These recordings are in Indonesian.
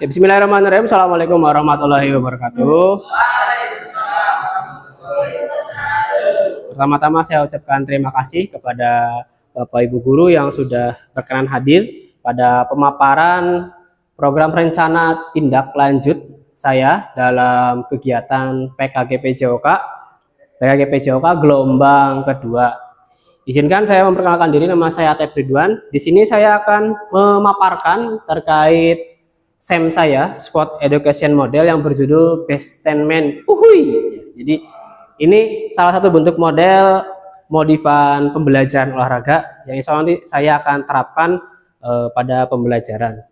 Ya, Bismillahirrahmanirrahim. Assalamualaikum warahmatullahi wabarakatuh. Pertama-tama saya ucapkan terima kasih kepada Bapak Ibu Guru yang sudah berkenan hadir pada pemaparan program rencana tindak lanjut saya dalam kegiatan PKG PJOK gelombang kedua. Izinkan saya memperkenalkan diri, nama saya Atep Ridwan. Di sini saya akan memaparkan terkait SEM saya, Sport Education Model, yang berjudul Best Ten Men. Jadi ini salah satu bentuk model modifan pembelajaran olahraga yang insya Allah nanti saya akan terapkan pada pembelajaran.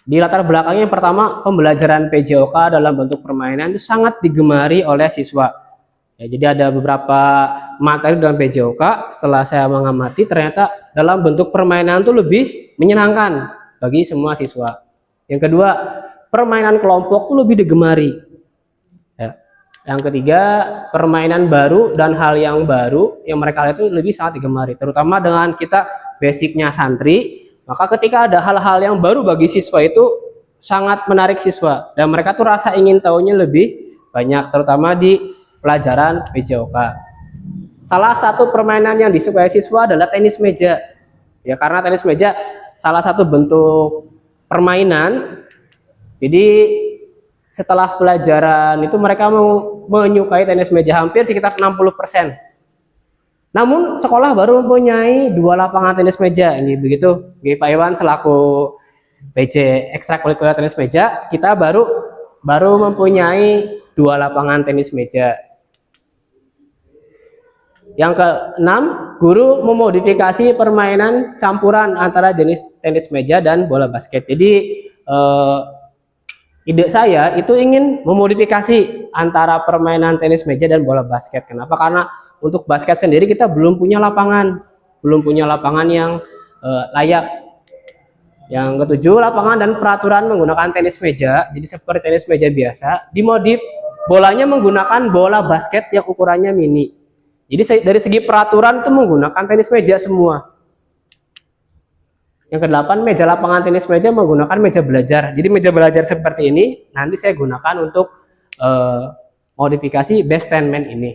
Di latar belakangnya yang pertama, pembelajaran PJOK dalam bentuk permainan itu sangat digemari oleh siswa. Ya, jadi ada beberapa materi dalam PJOK, setelah saya mengamati ternyata dalam bentuk permainan itu lebih menyenangkan bagi semua siswa. Yang kedua, permainan kelompok itu lebih digemari. Ya. Yang ketiga, permainan baru dan hal yang baru yang mereka lihat itu lebih sangat digemari. Terutama dengan kita basicnya santri, maka ketika ada hal-hal yang baru bagi siswa itu sangat menarik siswa. Dan mereka tuh rasa ingin tahunya lebih banyak, terutama di pelajaran PJOK. Salah satu permainan yang disukai siswa adalah tenis meja. Ya, karena tenis meja salah satu bentuk permainan. Jadi setelah pelajaran itu mereka menyukai tenis meja hampir sekitar 60%. Namun sekolah baru mempunyai 2 lapangan tenis meja. Ini begitu, Pak Iwan selaku PJ ekstrakurikuler tenis meja, kita baru mempunyai 2 lapangan tenis meja. Yang keenam, guru memodifikasi permainan campuran antara jenis tenis meja dan bola basket. Jadi ide saya itu ingin memodifikasi antara permainan tenis meja dan bola basket. Kenapa? Karena untuk basket sendiri kita belum punya lapangan yang layak. Yang ketujuh, lapangan dan peraturan menggunakan tenis meja. Jadi seperti tenis meja biasa, dimodif bolanya menggunakan bola basket yang ukurannya mini. Jadi dari segi peraturan itu menggunakan tenis meja semua. Yang kedelapan, meja lapangan tenis meja menggunakan meja belajar. Jadi meja belajar seperti ini nanti saya gunakan untuk modifikasi Best Ten Men ini.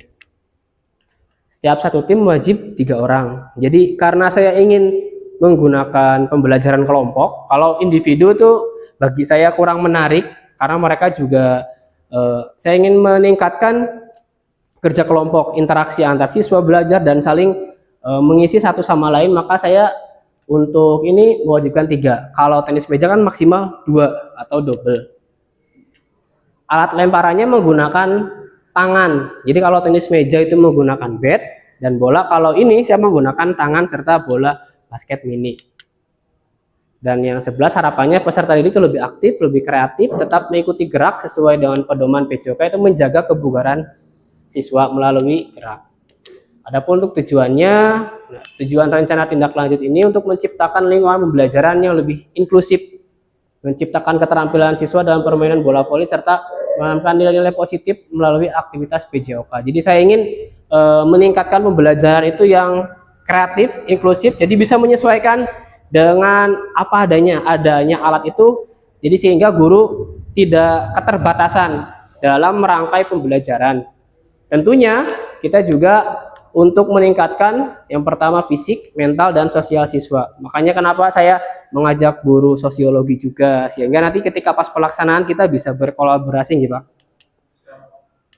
Setiap satu tim wajib 3 orang. Jadi karena saya ingin menggunakan pembelajaran kelompok, kalau individu tuh bagi saya kurang menarik karena mereka juga saya ingin meningkatkan kerja kelompok, interaksi antar siswa, belajar dan saling mengisi satu sama lain. Maka saya untuk ini mewajibkan 3. Kalau tenis meja kan maksimal 2 atau double. Alat lemparannya menggunakan tangan. Jadi kalau tenis meja itu menggunakan bat dan bola, kalau ini saya menggunakan tangan serta bola basket mini. Dan yang 11, harapannya peserta didik itu lebih aktif, lebih kreatif, tetap mengikuti gerak sesuai dengan pedoman PJOK, itu menjaga kebugaran siswa melalui gerak. Adapun untuk tujuannya, tujuan rencana tindak lanjut ini untuk menciptakan lingkungan pembelajaran yang lebih inklusif, menciptakan keterampilan siswa dalam permainan bola voli, serta menanamkan nilai-nilai positif melalui aktivitas PJOK. Jadi saya ingin meningkatkan pembelajaran itu yang kreatif, inklusif, jadi bisa menyesuaikan dengan apa adanya alat itu, jadi sehingga guru tidak keterbatasan dalam merangkai pembelajaran. Tentunya kita juga untuk meningkatkan yang pertama fisik, mental, dan sosial siswa. Makanya kenapa saya mengajak guru sosiologi juga, sehingga nanti ketika pas pelaksanaan kita bisa berkolaborasi gitu Pak.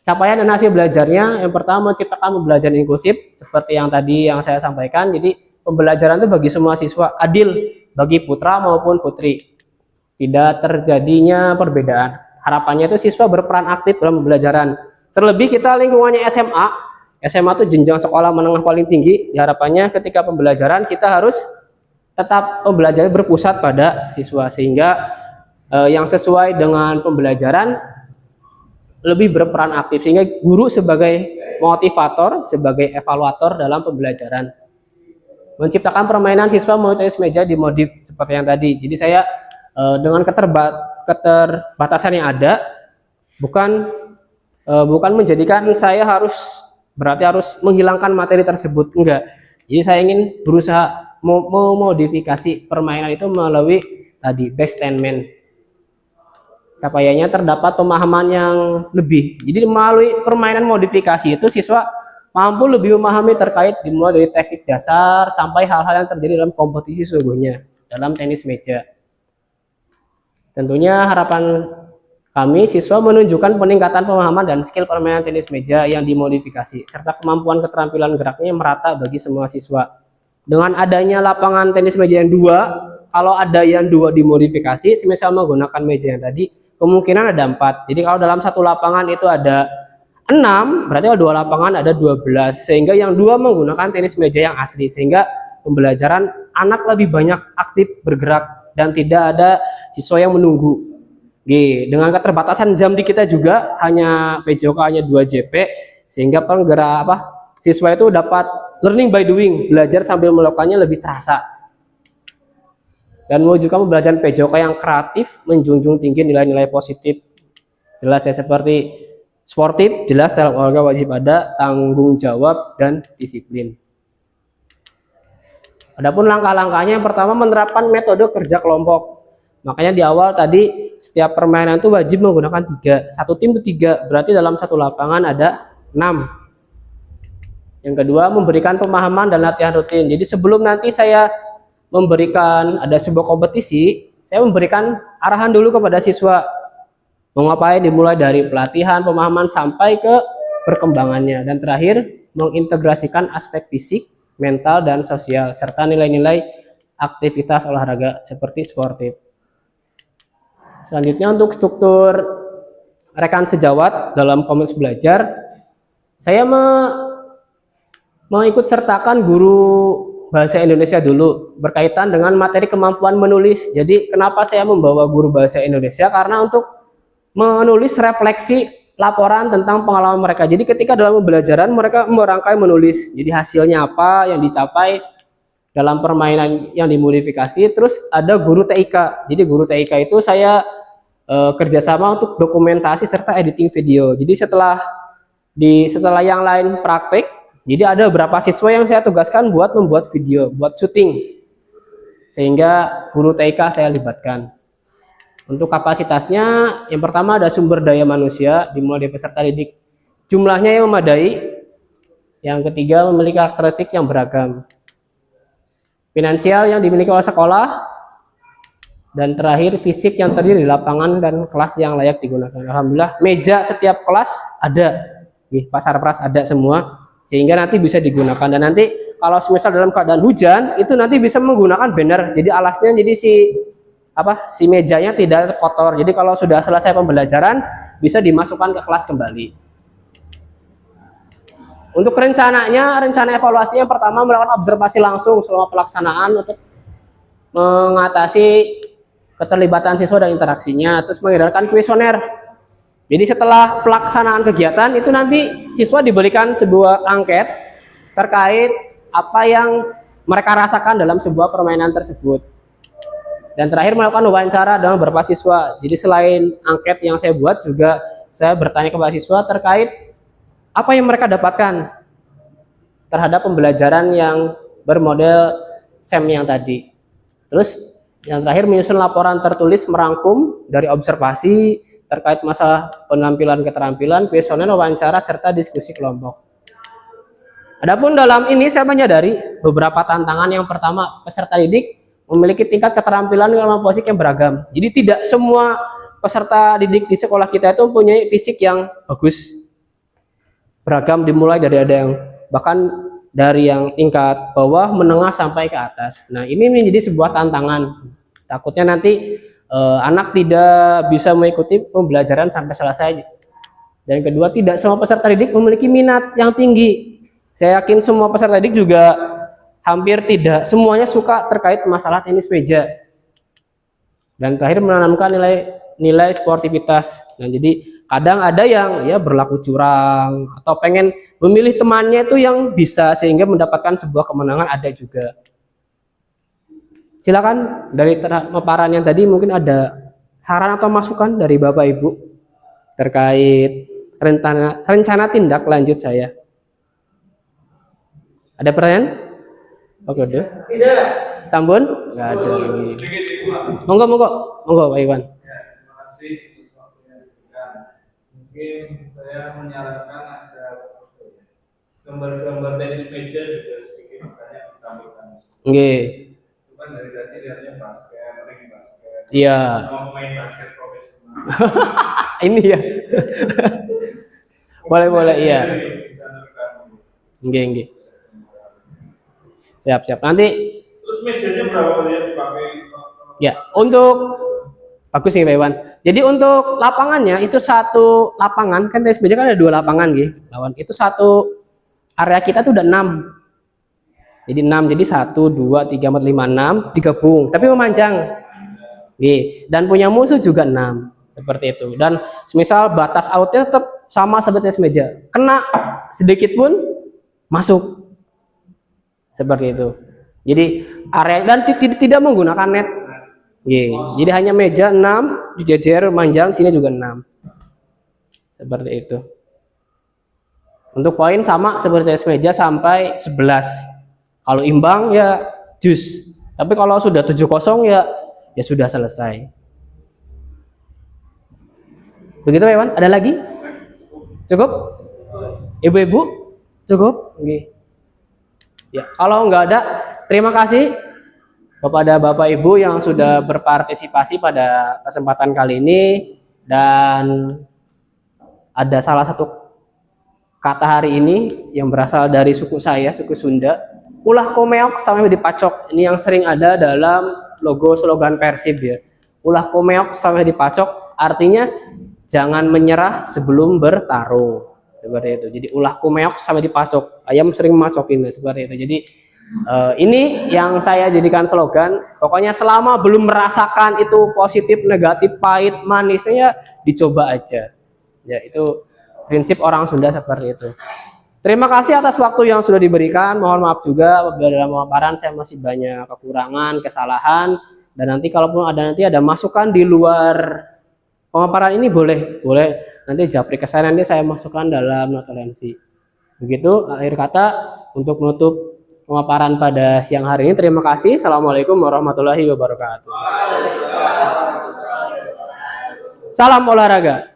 Capaian dan hasil belajarnya, yang pertama menciptakan pembelajaran inklusif seperti yang tadi yang saya sampaikan. Jadi pembelajaran itu bagi semua siswa adil, bagi putra maupun putri, tidak terjadinya perbedaan. Harapannya itu siswa berperan aktif dalam pembelajaran. Terlebih kita lingkungannya SMA itu jenjang sekolah menengah paling tinggi. Harapannya ketika pembelajaran kita harus tetap pembelajaran berpusat pada siswa, sehingga yang sesuai dengan pembelajaran lebih berperan aktif, sehingga guru sebagai motivator, sebagai evaluator dalam pembelajaran. Menciptakan permainan siswa melalui tenis meja dimodif seperti yang tadi. Jadi saya dengan keterbatasan yang ada, bukan menjadikan saya harus menghilangkan materi tersebut, enggak. Jadi saya ingin berusaha memodifikasi permainan itu melalui tadi Best Ten Men. capaiannya terdapat pemahaman yang lebih. Jadi melalui permainan modifikasi itu siswa mampu lebih memahami terkait dimulai dari teknik dasar sampai hal-hal yang terjadi dalam kompetisi sesungguhnya dalam tenis meja. Tentunya harapan kami siswa menunjukkan peningkatan pemahaman dan skill permainan tenis meja yang dimodifikasi serta kemampuan keterampilan geraknya merata bagi semua siswa. Dengan adanya lapangan tenis meja yang dua, kalau ada yang dua dimodifikasi, semisal menggunakan meja yang tadi, kemungkinan ada 4. Jadi kalau dalam satu lapangan itu ada 6, berarti kalau 2 lapangan ada 12. Sehingga yang 2 menggunakan tenis meja yang asli. Sehingga pembelajaran anak lebih banyak aktif bergerak dan tidak ada siswa yang menunggu. Dengan keterbatasan jam di kita juga hanya PJOK hanya 2 JP, sehingga penggerak siswa itu dapat learning by doing, belajar sambil melakukannya lebih terasa. Dan mewujudkan pembelajaran PJOK yang kreatif, menjunjung tinggi nilai-nilai positif. Jelas ya, seperti sportif, jelas dalam olahraga wajib ada tanggung jawab dan disiplin. Adapun langkah-langkahnya, yang pertama menerapkan metode kerja kelompok. Makanya di awal tadi setiap permainan itu wajib menggunakan 3. Satu tim itu 3, berarti dalam satu lapangan ada 6. Yang kedua, memberikan pemahaman dan latihan rutin. Jadi sebelum nanti saya memberikan ada sebuah kompetisi, saya memberikan arahan dulu kepada siswa. Mau ngapain, dimulai dari pelatihan, pemahaman sampai ke perkembangannya. Dan terakhir, mengintegrasikan aspek fisik, mental, dan sosial serta nilai-nilai aktivitas olahraga seperti sportif. Selanjutnya untuk struktur rekan sejawat dalam komunitas belajar, saya mengikut sertakan guru bahasa Indonesia dulu berkaitan dengan materi kemampuan menulis. Jadi kenapa saya membawa guru bahasa Indonesia? Karena untuk menulis refleksi laporan tentang pengalaman mereka. Jadi ketika dalam pembelajaran mereka merangkai menulis. Jadi hasilnya apa yang dicapai dalam permainan yang dimodifikasi. Terus ada guru TIK. Jadi guru TIK itu saya kerjasama untuk dokumentasi serta editing video. Jadi setelah yang lain praktek, jadi ada beberapa siswa yang saya tugaskan buat membuat video, buat syuting. Sehingga guru TIK saya libatkan. Untuk kapasitasnya, yang pertama ada sumber daya manusia, dimulai dari peserta didik. Jumlahnya yang memadai. Yang ketiga, memiliki karakteristik yang beragam. Finansial yang dimiliki oleh sekolah. Dan terakhir, fisik yang terdiri di lapangan dan kelas yang layak digunakan. Alhamdulillah, meja setiap kelas ada. Pasar pras ada semua. Sehingga nanti bisa digunakan. Dan nanti kalau semisal dalam keadaan hujan, itu nanti bisa menggunakan banner. Jadi alasnya jadi si mejanya tidak kotor. Jadi kalau sudah selesai pembelajaran, bisa dimasukkan ke kelas kembali. Untuk rencana evaluasinya, pertama melakukan observasi langsung selama pelaksanaan untuk mengatasi keterlibatan siswa dan interaksinya. Terus mengedarkan kuesioner. Jadi setelah pelaksanaan kegiatan itu nanti siswa diberikan sebuah angket terkait apa yang mereka rasakan dalam sebuah permainan tersebut. Dan terakhir melakukan wawancara dengan beberapa siswa. Jadi selain angket yang saya buat, juga saya bertanya kepada siswa terkait apa yang mereka dapatkan terhadap pembelajaran yang bermodel SEM yang tadi. Terus yang terakhir menyusun laporan tertulis merangkum dari observasi terkait masalah penampilan keterampilan, kuesioner, wawancara, serta diskusi kelompok. Adapun dalam ini saya menyadari beberapa tantangan. Yang pertama, peserta didik memiliki tingkat keterampilan dan kemampuan fisik yang beragam. Jadi tidak semua peserta didik di sekolah kita itu mempunyai fisik yang bagus. Beragam, dimulai dari ada yang bahkan dari yang tingkat bawah, menengah sampai ke atas. Nah, ini menjadi sebuah tantangan. Takutnya nanti anak tidak bisa mengikuti pembelajaran sampai selesai. Dan kedua, tidak semua peserta didik memiliki minat yang tinggi. Saya yakin semua peserta didik juga hampir tidak semuanya suka terkait masalah tenis meja. Dan terakhir, menanamkan nilai sportivitas. Nah, jadi kadang ada yang berlaku curang atau pengen memilih temannya itu yang bisa sehingga mendapatkan sebuah kemenangan, ada juga. Silakan dari pemaparan yang tadi mungkin ada saran atau masukan dari Bapak Ibu terkait rencana tindak lanjut saya. Ada pertanyaan? Oke, deh. Tidak. Sambun? Enggak ada lagi. Monggo Pak Iwan. Ya, terima kasih. Mungkin saya menyarankan ada gambar-gambar tenis meja juga sedikit banyak ditampilkan. Nggih. Itu kan dari tadi lihatnya basket, ring basket, Iya. sama pemain basket profesional. Ini ya. Boleh iya. Nggih, nggih. Siap. Nanti Terus mejanya berapa kali yang dipakai? ya, untuk bagus nih Pak Iwan. Jadi untuk lapangannya itu satu lapangan, kan tenis meja kan ada 2 lapangan gitu. Lawan itu satu area kita tuh udah 6. Jadi 6, jadi 1, 2, 3, 4, 5, 6 digabung, tapi memanjang. Nih, dan punya musuh juga 6. Seperti itu. Dan semisal batas outnya tetap sama seperti tenis meja. Kena sedikit pun masuk. Seperti itu. Jadi area dan tidak menggunakan net. Jadi hanya meja 6 dijejer manjang, sini juga 6. Seperti itu. Untuk poin sama seperti tenis meja sampai 11. Kalau imbang ya jus. Tapi kalau sudah 7-0 ya sudah selesai. Begitu Pak Iwan? Ada lagi? Cukup? Ibu-ibu? Cukup? Oke. Ya, kalau nggak ada, terima kasih kepada Bapak Ibu yang sudah berpartisipasi pada kesempatan kali ini, dan ada salah satu kata hari ini yang berasal dari suku saya, suku Sunda, ulah komeok sampai dipacok. Ini yang sering ada dalam logo slogan Persib ya. Ulah komeok sampai dipacok artinya jangan menyerah sebelum bertarung. Seperti itu. Jadi ulah komeok sampai dipacok. Ayam sering macokin seperti itu. Jadi ini yang saya jadikan slogan. Pokoknya selama belum merasakan itu positif, negatif, pahit, manisnya dicoba aja. Ya, itu prinsip orang Sunda seperti itu. Terima kasih atas waktu yang sudah diberikan. Mohon maaf juga apabila dalam pemaparan saya masih banyak kekurangan, kesalahan, dan nanti kalaupun ada masukan di luar pemaparan ini boleh nanti japri ke saya, nanti saya masukkan dalam notulensi. Begitu akhir kata untuk menutup pemaparan pada siang hari ini. Terima kasih. Assalamualaikum warahmatullahi wabarakatuh. Salam olahraga.